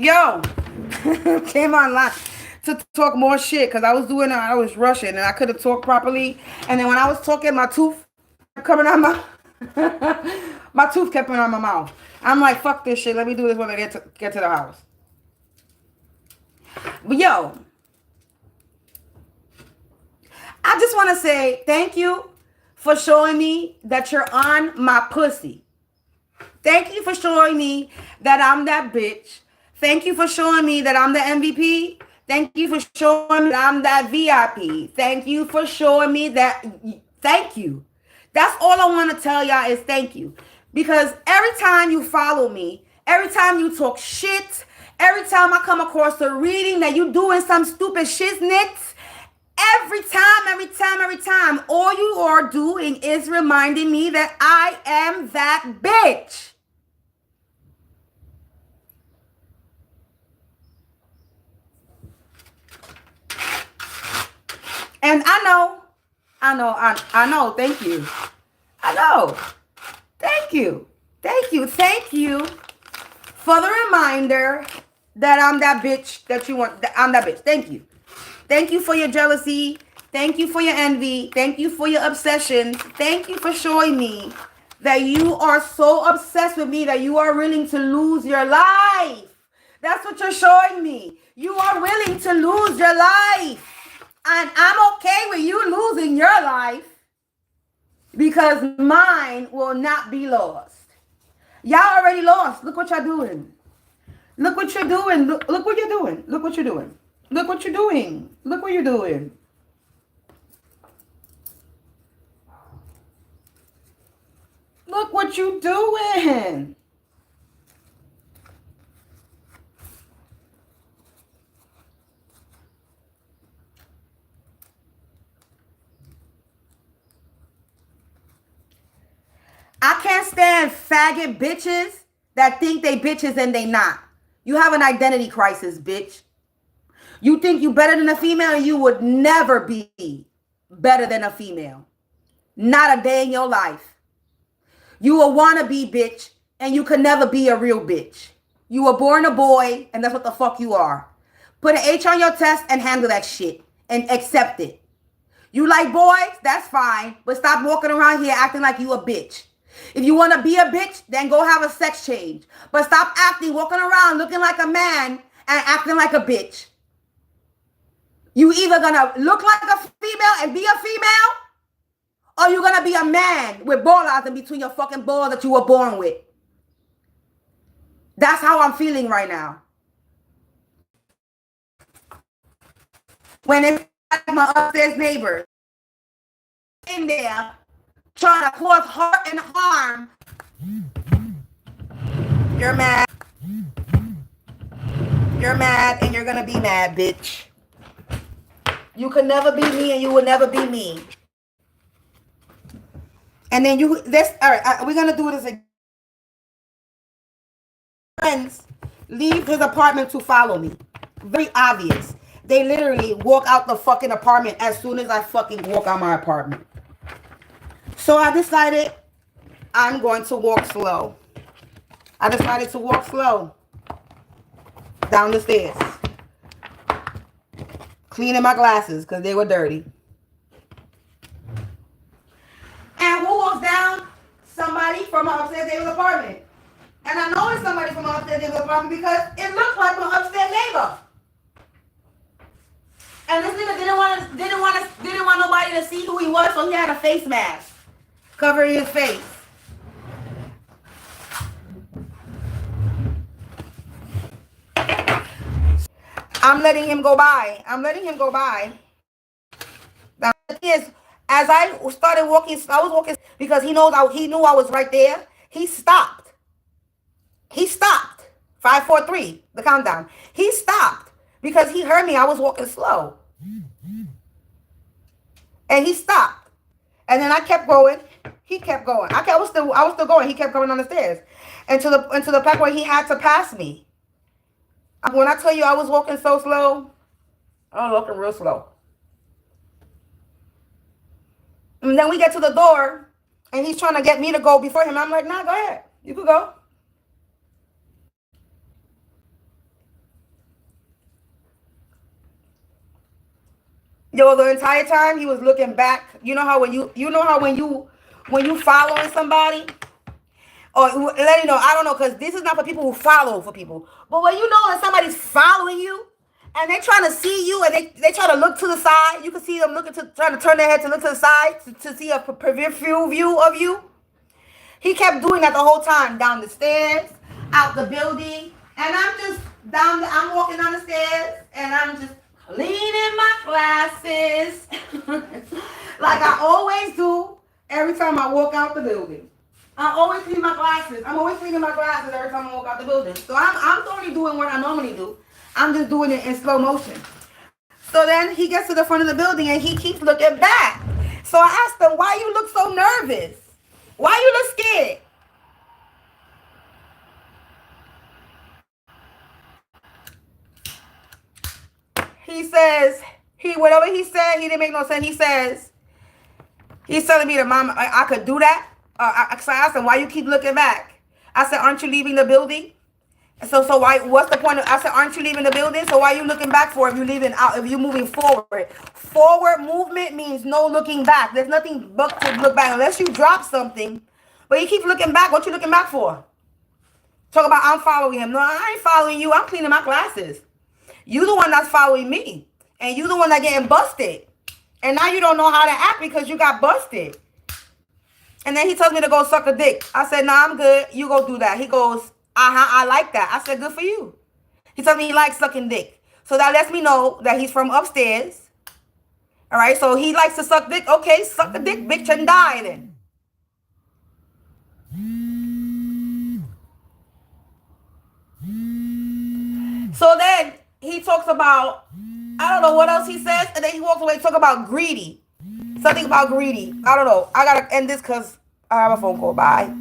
Yo, came online to talk more shit because I was rushing and I couldn't talk properly. And then when I was talking, my tooth coming out my my tooth kept coming out my mouth. I'm like, fuck this shit. Let me do this when I get to the house. But yo, I just want to say thank you for showing me that you're on my pussy. Thank you for showing me that I'm that bitch. Thank you for showing me that I'm the MVP. Thank you for showing me that I'm that VIP. Thank you for showing me that. Thank you. That's all I want to tell y'all is thank you. Because every time you follow me, every time you talk shit, every time I come across a reading that you doing some stupid shiznits, every time, all you are doing is reminding me that I am that bitch. And I know, thank you. I know. Thank you for the reminder that I'm that bitch that you want. I'm that bitch. Thank you. Thank you for your jealousy. Thank you for your envy. Thank you for your obsession. Thank you for showing me that you are so obsessed with me that you are willing to lose your life. That's what you're showing me. You are willing to lose your life. And I'm okay with you losing your life because mine will not be lost. Y'all already lost. Look what y'all doing. Look what you're doing. Look what you're doing. Look what you're doing. Look what you're doing. Look what you're doing. Look what you're doing. I can't stand faggot bitches that think they bitches and they not. You have an identity crisis, bitch. You think you better than a female and you would never be better than a female. Not a day in your life. You a wannabe bitch and you could never be a real bitch. You were born a boy and that's what the fuck you are. Put an H on your test and handle that shit and accept it. You like boys? That's fine. But stop walking around here acting like you a bitch. If you want to be a bitch, then go have a sex change. But stop walking around looking like a man and acting like a bitch. You either gonna look like a female and be a female, or you're gonna be a man with balls in between your fucking balls that you were born with. That's how I'm feeling right now. When it's like my upstairs neighbor in there trying to cause hurt and harm, you're mad. You're mad and you're gonna be mad, bitch. You could never be me and you will never be me. And then all right, we're gonna do this again. Friends leave his apartment to follow me. Very obvious. They literally walk out the fucking apartment as soon as I fucking walk out my apartment. So I decided I'm going to walk slow. I decided to walk slow down the stairs. Cleaning my glasses because they were dirty. And who walks down? Somebody from my upstairs neighbor's apartment. And I know it's somebody from my upstairs neighbor's apartment because it looks like my upstairs neighbor. And this nigga didn't want nobody to see who he was, so he had a face mask covering his face. I'm letting him go by. Now, the thing is, as I started walking, I was walking because he knew I was right there. He stopped. 5, 4, 3, the countdown. He stopped because he heard me. I was walking slow. And he stopped. And then I kept going. He kept going. I was still going. He kept going on the stairs. Until the point where he had to pass me. When I tell you I was walking so slow, I was walking real slow. And then we get to the door, and he's trying to get me to go before him. I'm like, nah, go ahead. You could go. Yo, the entire time he was looking back. You know how when you following somebody, or let you know, I don't know, because this is not for people who follow for people. But when you know that somebody's following you and they're trying to see you and they try to look to the side, you can see them trying to turn their head to look to the side to see a peripheral view of you. He kept doing that the whole time, down the stairs, out the building, and I'm walking down the stairs and I'm just cleaning my glasses like I always do every time I walk out the building. I always clean my glasses. I'm always cleaning my glasses every time I walk out the building. So I'm only doing what I normally do. I'm just doing it in slow motion. So then he gets to the front of the building and he keeps looking back. So I asked him, why you look so nervous? Why you look scared? He says, whatever he said, he didn't make no sense. He says, he's telling me that mom, I could do that. So I asked him, why you keep looking back? I said, aren't you leaving the building? So why, what's the point of, I said, aren't you leaving the building? So why are you looking back for if you're leaving out, if you're moving forward? Forward movement means no looking back. There's nothing but to look back unless you drop something. But you keep looking back. What you looking back for? Talk about I'm following him. No, I ain't following you. I'm cleaning my glasses. You the one that's following me. And you the one that getting busted. And now you don't know how to act because you got busted. And then he tells me to go suck a dick. I said, nah, I'm good. You go do that. He goes, I like that. I said, good for you. He told me he likes sucking dick. So that lets me know that he's from upstairs. All right, so he likes to suck dick. Okay, suck a dick, bitch, and die then. So then he talks about, I don't know what else he says, and then he walks away and talk about greedy. Something about greedy. I don't know. I gotta end this because I have a phone call. Bye.